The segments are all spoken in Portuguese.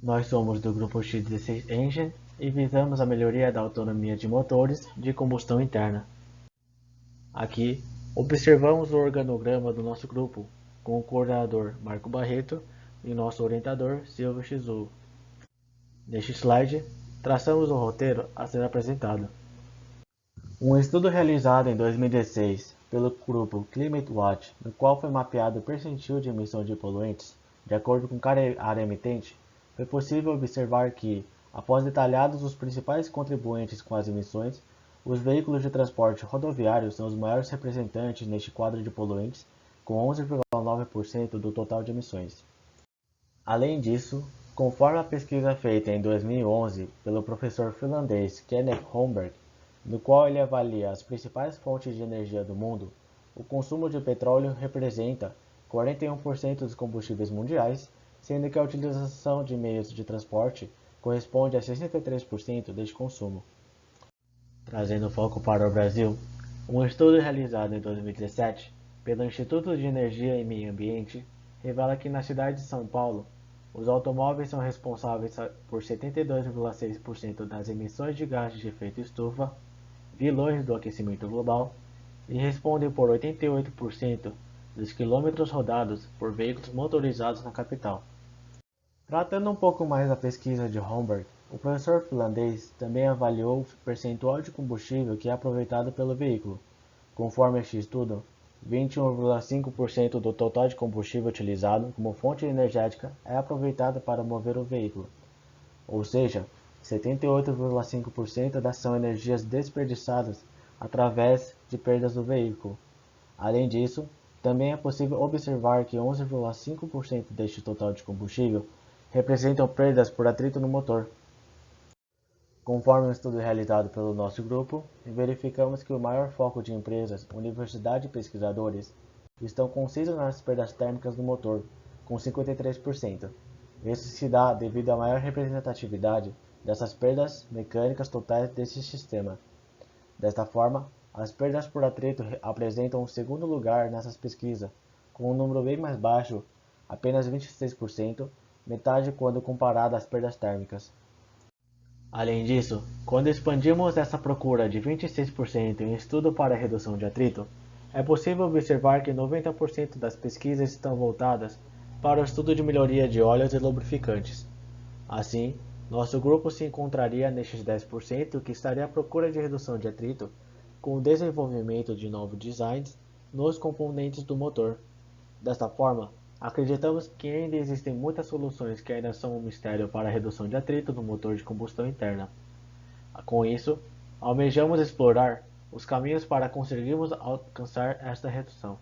Nós somos do grupo X16 Engine e visamos a melhoria da autonomia de motores de combustão interna. Aqui, observamos o organograma do nosso grupo, com o coordenador Marco Barreto e nosso orientador Silvio Shizu. Neste slide, traçamos o roteiro a ser apresentado. Um estudo realizado em 2016 pelo grupo Climate Watch, no qual foi mapeado o percentil de emissão de poluentes de acordo com cada área emitente, foi possível observar que, após detalhados os principais contribuintes com as emissões, os veículos de transporte rodoviário são os maiores representantes neste quadro de poluentes, com 11,9% do total de emissões. Além disso, conforme a pesquisa feita em 2011 pelo professor finlandês Kenneth Holmberg, no qual ele avalia as principais fontes de energia do mundo, o consumo de petróleo representa 41% dos combustíveis mundiais, sendo que a utilização de meios de transporte corresponde a 63% deste consumo. Trazendo foco para o Brasil, um estudo realizado em 2017 pelo Instituto de Energia e Meio Ambiente revela que na cidade de São Paulo, os automóveis são responsáveis por 72,6% das emissões de gases de efeito estufa, vilões do aquecimento global, e respondem por 88% dos quilômetros rodados por veículos motorizados na capital. Tratando um pouco mais da pesquisa de Holmberg, o professor finlandês também avaliou o percentual de combustível que é aproveitado pelo veículo. Conforme este estudo, 21,5% do total de combustível utilizado como fonte energética é aproveitado para mover o veículo, ou seja, 78,5% são energias desperdiçadas através de perdas do veículo. Além disso, também é possível observar que 11,5% deste total de combustível representam perdas por atrito no motor. Conforme um estudo realizado pelo nosso grupo, verificamos que o maior foco de empresas, universidades e pesquisadores estão concisos nas perdas térmicas do motor, com 53%. Isso se dá devido à maior representatividade dessas perdas mecânicas totais desse sistema. Desta forma, as perdas por atrito apresentam o segundo lugar nessas pesquisas, com um número bem mais baixo, apenas 26%, metade quando comparado às perdas térmicas. Além disso, quando expandimos essa procura de 26% em estudo para a redução de atrito, é possível observar que 90% das pesquisas estão voltadas para o estudo de melhoria de óleos e lubrificantes. Assim, nosso grupo se encontraria nestes 10% que estaria à procura de redução de atrito com o desenvolvimento de novos designs nos componentes do motor. Desta forma, acreditamos que ainda existem muitas soluções que ainda são um mistério para a redução de atrito no motor de combustão interna. Com isso, almejamos explorar os caminhos para conseguirmos alcançar esta redução.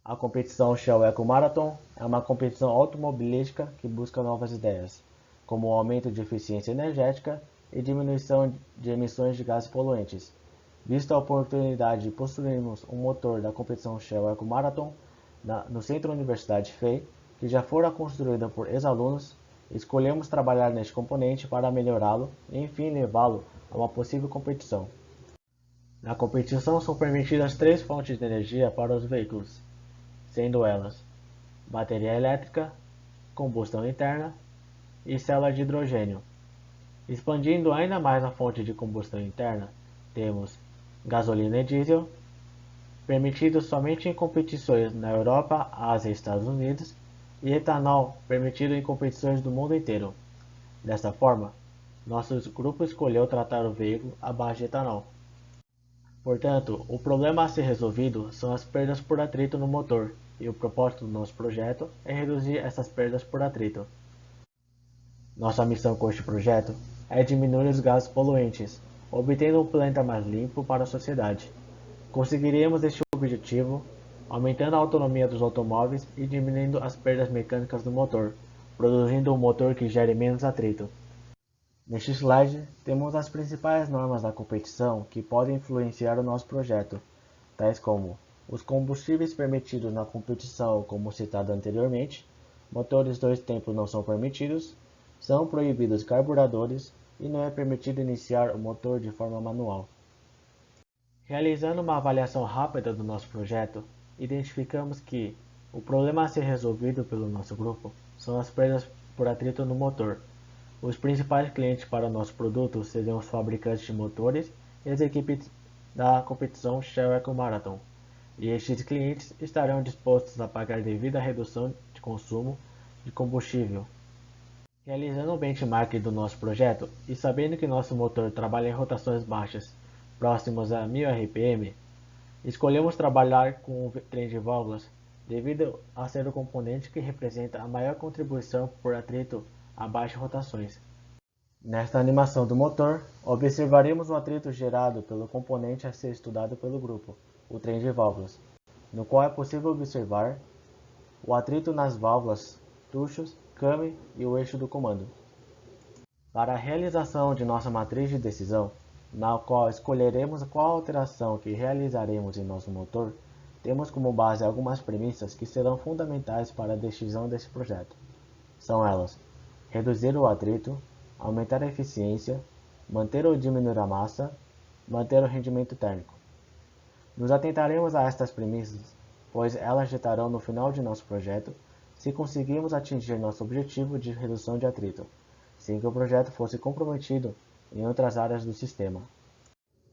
A competição Shell Eco Marathon é uma competição automobilística que busca novas ideias, como o aumento de eficiência energética e diminuição de emissões de gases poluentes. Vista a oportunidade de possuirmos um motor da competição Shell Eco Marathon no Centro Universidade FEI, que já fora construída por ex-alunos, escolhemos trabalhar neste componente para melhorá-lo e enfim levá-lo a uma possível competição. Na competição são permitidas 3 fontes de energia para os veículos, sendo elas bateria elétrica, combustão interna e célula de hidrogênio. Expandindo ainda mais a fonte de combustão interna, temos gasolina e diesel, permitido somente em competições na Europa, Ásia e Estados Unidos, e etanol, permitido em competições do mundo inteiro. Desta forma, nosso grupo escolheu tratar o veículo à base de etanol. Portanto, o problema a ser resolvido são as perdas por atrito no motor, e o propósito do nosso projeto é reduzir essas perdas por atrito. Nossa missão com este projeto é diminuir os gases poluentes, obtendo um planeta mais limpo para a sociedade. Conseguiremos este objetivo aumentando a autonomia dos automóveis e diminuindo as perdas mecânicas do motor, produzindo um motor que gere menos atrito. Neste slide, temos as principais normas da competição que podem influenciar o nosso projeto, tais como os combustíveis permitidos na competição, como citado anteriormente, motores 2 tempos não são permitidos, são proibidos carburadores e não é permitido iniciar o motor de forma manual. Realizando uma avaliação rápida do nosso projeto, identificamos que o problema a ser resolvido pelo nosso grupo são as perdas por atrito no motor. Os principais clientes para o nosso produto seriam os fabricantes de motores e as equipes da competição Shell Eco Marathon, e estes clientes estarão dispostos a pagar devido à redução de consumo de combustível. Realizando o benchmark do nosso projeto e sabendo que nosso motor trabalha em rotações baixas, próximas a 1000 RPM, escolhemos trabalhar com o trem de válvulas devido a ser o componente que representa a maior contribuição por atrito a baixas rotações. Nesta animação do motor, observaremos o atrito gerado pelo componente a ser estudado pelo grupo, o trem de válvulas, no qual é possível observar o atrito nas válvulas, tuchos, câmbio e o eixo do comando. Para a realização de nossa matriz de decisão, na qual escolheremos qual alteração que realizaremos em nosso motor, temos como base algumas premissas que serão fundamentais para a decisão desse projeto. São elas: reduzir o atrito, aumentar a eficiência, manter ou diminuir a massa, manter o rendimento térmico. Nos atentaremos a estas premissas, pois elas ditarão no final de nosso projeto se conseguirmos atingir nosso objetivo de redução de atrito, sem que o projeto fosse comprometido em outras áreas do sistema.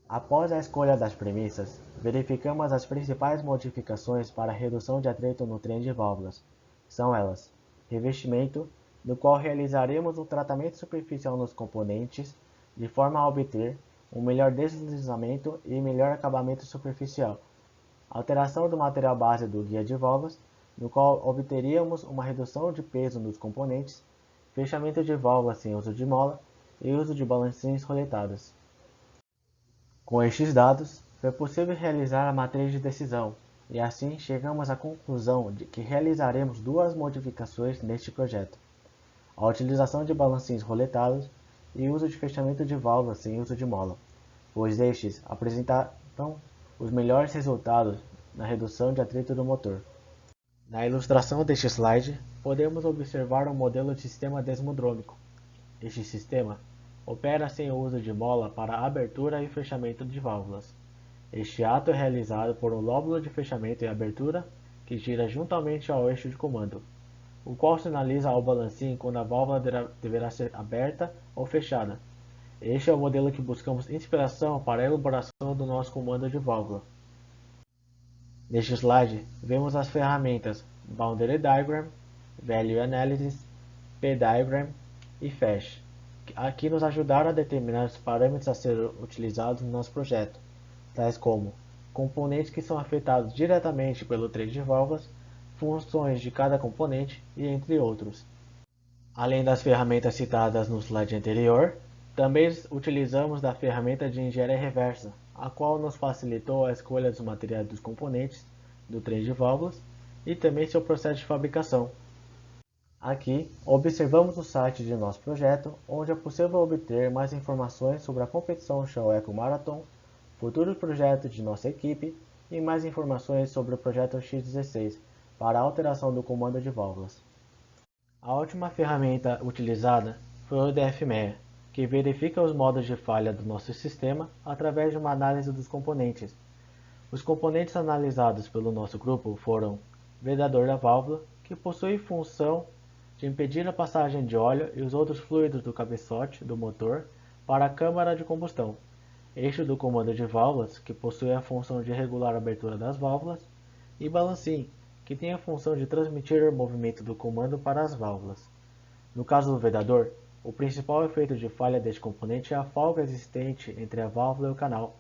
Após a escolha das premissas, verificamos as principais modificações para a redução de atrito no trem de válvulas. São elas: revestimento, no qual realizaremos um tratamento superficial nos componentes, de forma a obter um melhor deslizamento e melhor acabamento superficial. Alteração do material base do guia de válvulas, no qual obteríamos uma redução de peso nos componentes, fechamento de válvulas sem uso de mola e uso de balancins roletados. Com estes dados, foi possível realizar a matriz de decisão, e assim chegamos à conclusão de que realizaremos duas modificações neste projeto: a utilização de balancins roletados e uso de fechamento de válvulas sem uso de mola, pois estes apresentam os melhores resultados na redução de atrito do motor. Na ilustração deste slide, podemos observar um modelo de sistema desmodrômico. Este sistema opera sem o uso de mola para abertura e fechamento de válvulas. Este ato é realizado por um lóbulo de fechamento e abertura que gira juntamente ao eixo de comando, o qual sinaliza ao balancim quando a válvula deverá ser aberta ou fechada. Este é o modelo que buscamos inspiração para a elaboração do nosso comando de válvula. Neste slide, vemos as ferramentas Boundary Diagram, Value Analysis, P-Diagram e Flash, que aqui nos ajudaram a determinar os parâmetros a serem utilizados no nosso projeto, tais como componentes que são afetados diretamente pelo trem de válvulas, funções de cada componente e entre outros. Além das ferramentas citadas no slide anterior, também utilizamos da ferramenta de engenharia reversa, a qual nos facilitou a escolha dos materiais dos componentes do trem de válvulas e também seu processo de fabricação. Aqui, observamos o site de nosso projeto, onde é possível obter mais informações sobre a competição Shell Eco Marathon, futuros projetos de nossa equipe e mais informações sobre o projeto X16 para a alteração do comando de válvulas. A última ferramenta utilizada foi o DFMEA, que verifica os modos de falha do nosso sistema através de uma análise dos componentes. Os componentes analisados pelo nosso grupo foram vedador da válvula, que possui função de impedir a passagem de óleo e os outros fluidos do cabeçote do motor para a câmara de combustão, eixo do comando de válvulas, que possui a função de regular a abertura das válvulas, e balancim, que tem a função de transmitir o movimento do comando para as válvulas. No caso do vedador, o principal efeito de falha deste componente é a folga existente entre a válvula e o canal,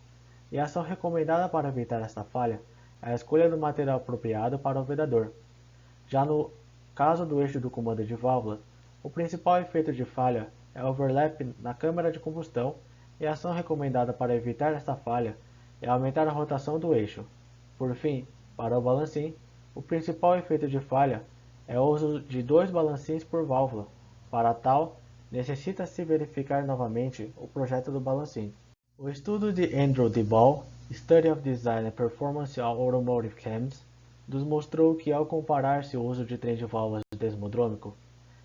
e a ação recomendada para evitar esta falha é a escolha do material apropriado para o vedador. Já no caso do eixo do comando de válvulas, o principal efeito de falha é o overlap na câmara de combustão, e a ação recomendada para evitar esta falha é aumentar a rotação do eixo. Por fim, para o balancim, o principal efeito de falha é o uso de 2 balancins por válvula. Para tal, necessita-se verificar novamente o projeto do balancim. O estudo de Andrew D. Ball, Study of Design and Performance of Automotive Cams, nos mostrou que ao comparar-se o uso de trem de válvulas desmodrômico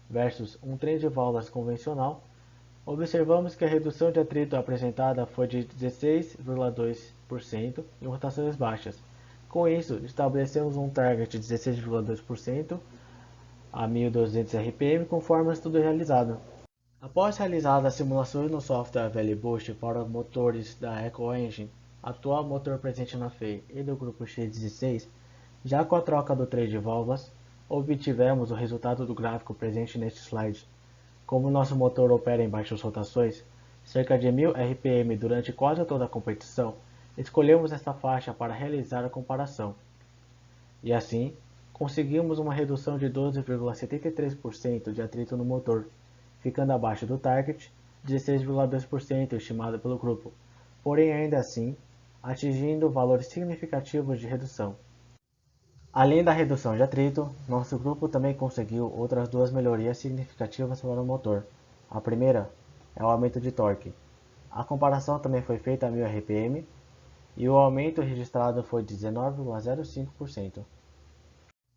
versus um trem de válvulas convencional, observamos que a redução de atrito apresentada foi de 16,2% em rotações baixas. Com isso, estabelecemos um target de 16,2% a 1200 RPM conforme o estudo realizado. Após realizar as simulações no software VLBoost para os motores da EcoEngine, atual motor presente na FEI e do grupo X16, já com a troca do trem de válvulas, obtivemos o resultado do gráfico presente neste slide. Como nosso motor opera em baixas rotações, cerca de 1000 RPM durante quase toda a competição, escolhemos esta faixa para realizar a comparação. E assim, conseguimos uma redução de 12,73% de atrito no motor, ficando abaixo do target, 16,2% estimado pelo grupo, porém ainda assim, atingindo valores significativos de redução. Além da redução de atrito, nosso grupo também conseguiu outras duas melhorias significativas para o motor. A primeira é o aumento de torque. A comparação também foi feita a 1000 RPM e o aumento registrado foi de 19,05%.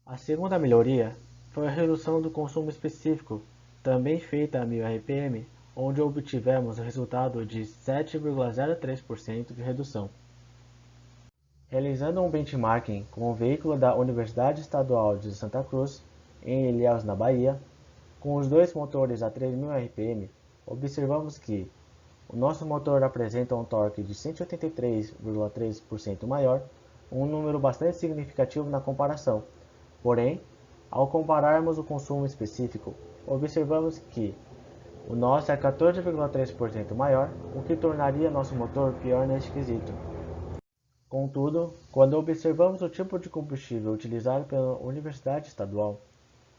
A segunda melhoria foi a redução do consumo específico, também feita a 1000 RPM, onde obtivemos o resultado de 7,03% de redução. Realizando um benchmarking com o veículo da Universidade Estadual de Santa Cruz, em Ilhéus, na Bahia, com os dois motores a 3000 RPM, observamos que o nosso motor apresenta um torque de 183,3% maior, um número bastante significativo na comparação. Porém, ao compararmos o consumo específico, observamos que o nosso é 14,3% maior, o que tornaria nosso motor pior neste quesito. Contudo, quando observamos o tipo de combustível utilizado pela Universidade Estadual,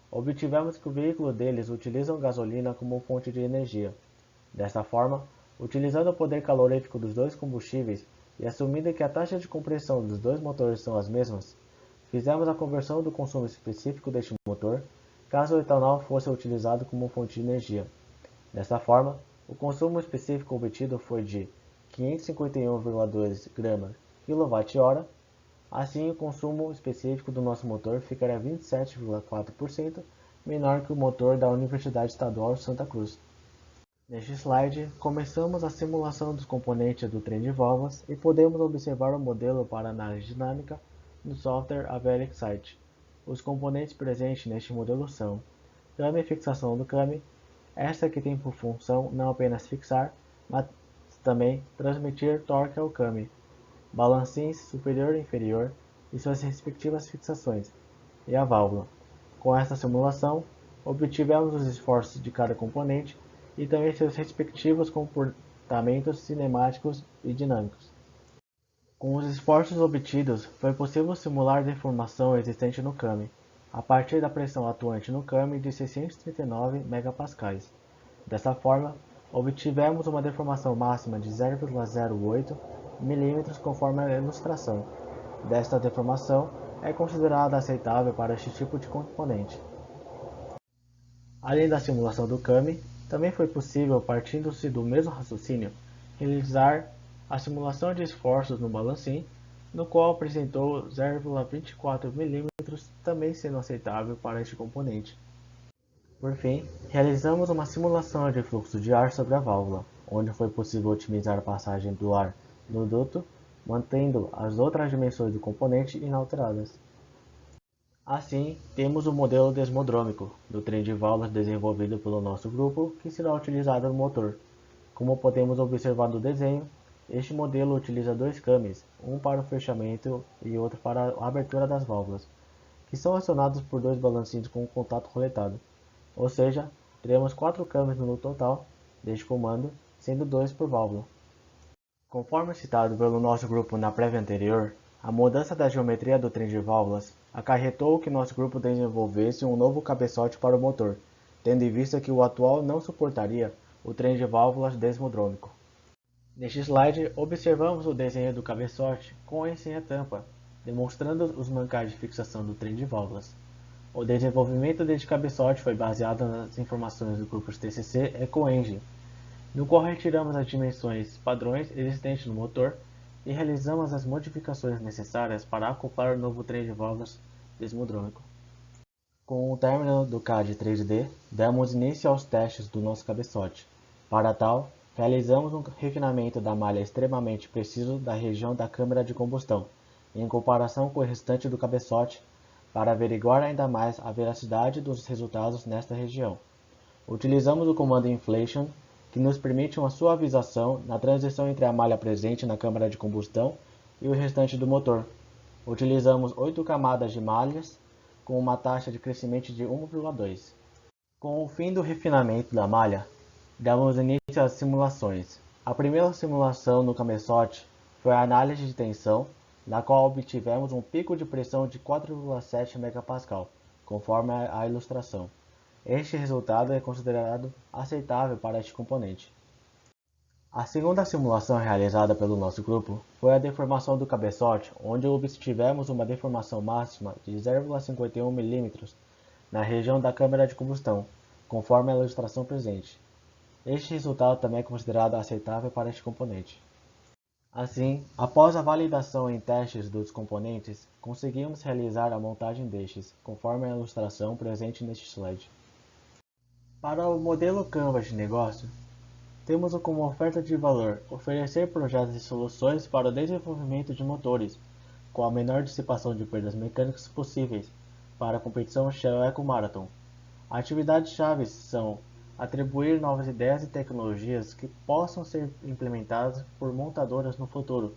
obtivemos que o veículo deles utiliza gasolina como fonte de energia. Desta forma, utilizando o poder calorífico dos dois combustíveis e assumindo que a taxa de compressão dos dois motores são as mesmas, fizemos a conversão do consumo específico deste motor, caso o etanol fosse utilizado como fonte de energia. Desta forma, o consumo específico obtido foi de 551,2 g/kWh. Assim, o consumo específico do nosso motor ficaria 27,4% menor que o motor da Universidade Estadual de Santa Cruz. Neste slide, começamos a simulação dos componentes do trem de válvulas e podemos observar o modelo para análise dinâmica no software AVL-Excite. Os componentes presentes neste modelo são câmbio e fixação do câmbio, esta que tem por função não apenas fixar, mas também transmitir torque ao câmbio, balancins superior e inferior e suas respectivas fixações, e a válvula. Com esta simulação, obtivemos os esforços de cada componente e também seus respectivos comportamentos cinemáticos e dinâmicos. Com os esforços obtidos, foi possível simular a deformação existente no câmbio, a partir da pressão atuante no câmbio de 639 MPa. Dessa forma, obtivemos uma deformação máxima de 0,08 mm conforme a ilustração. Desta deformação é considerada aceitável para este tipo de componente. Além da simulação do câmbio, também foi possível, partindo-se do mesmo raciocínio, realizar a simulação de esforços no balancim, no qual apresentou 0,24 mm, também sendo aceitável para este componente. Por fim, realizamos uma simulação de fluxo de ar sobre a válvula, onde foi possível otimizar a passagem do ar no duto, mantendo as outras dimensões do componente inalteradas. Assim, temos o modelo desmodrômico do trem de válvulas desenvolvido pelo nosso grupo, que será utilizado no motor. Como podemos observar no desenho, este modelo utiliza dois câmbios, um para o fechamento e outro para a abertura das válvulas, que são acionados por dois balancins com contato roletado. Ou seja, teremos 4 câmbios no total deste comando, sendo 2 por válvula. Conforme citado pelo nosso grupo na prévia anterior, a mudança da geometria do trem de válvulas acarretou que nosso grupo desenvolvesse um novo cabeçote para o motor, tendo em vista que o atual não suportaria o trem de válvulas desmodrômico. Neste slide, observamos o desenho do cabeçote com e sem a tampa, demonstrando os mancais de fixação do trem de válvulas. O desenvolvimento deste cabeçote foi baseado nas informações do grupo TCC EcoEngine, no qual retiramos as dimensões padrões existentes no motor e realizamos as modificações necessárias para acoplar o novo trem de válvulas desmodrômico. Com o término do CAD 3D, demos início aos testes do nosso cabeçote. Para tal, realizamos um refinamento da malha extremamente preciso da região da câmara de combustão, em comparação com o restante do cabeçote, para averiguar ainda mais a veracidade dos resultados nesta região. Utilizamos o comando Inflation, que nos permite uma suavização na transição entre a malha presente na câmara de combustão e o restante do motor. Utilizamos 8 camadas de malhas, com uma taxa de crescimento de 1,2. Com o fim do refinamento da malha, damos início às simulações. A primeira simulação no cabeçote foi a análise de tensão, na qual obtivemos um pico de pressão de 4,7 MPa, conforme a ilustração. Este resultado é considerado aceitável para este componente. A segunda simulação realizada pelo nosso grupo foi a deformação do cabeçote, onde obtivemos uma deformação máxima de 0,51 mm na região da câmara de combustão, conforme a ilustração presente. Este resultado também é considerado aceitável para este componente. Assim, após a validação em testes dos componentes, conseguimos realizar a montagem destes, conforme a ilustração presente neste slide. Para o modelo Canvas de negócio, temos como oferta de valor oferecer projetos e soluções para o desenvolvimento de motores, com a menor dissipação de perdas mecânicas possíveis, para a competição Shell Eco Marathon. Atividades-chave são atribuir novas ideias e tecnologias que possam ser implementadas por montadoras no futuro.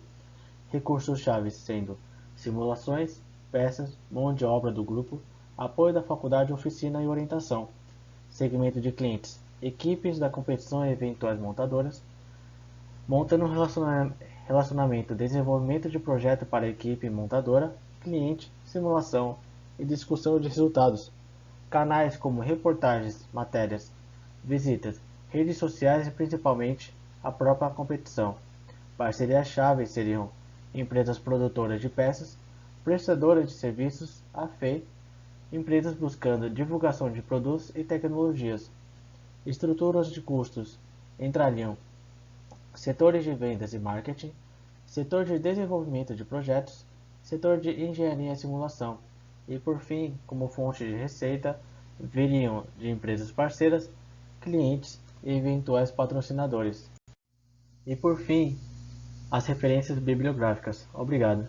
Recursos-chave sendo simulações, peças, mão de obra do grupo, apoio da faculdade, oficina e orientação. Segmento de clientes, equipes da competição e eventuais montadoras. Montando um relacionamento, desenvolvimento de projeto para a equipe montadora, cliente, simulação e discussão de resultados. Canais como reportagens, matérias, visitas, redes sociais e principalmente a própria competição. Parcerias-chave seriam empresas produtoras de peças, prestadoras de serviços, AFEI, empresas buscando divulgação de produtos e tecnologias. Estruturas de custos entrariam setores de vendas e marketing, setor de desenvolvimento de projetos, setor de engenharia e simulação, e por fim, como fonte de receita, viriam de empresas parceiras, clientes e eventuais patrocinadores. E por fim, as referências bibliográficas. Obrigado.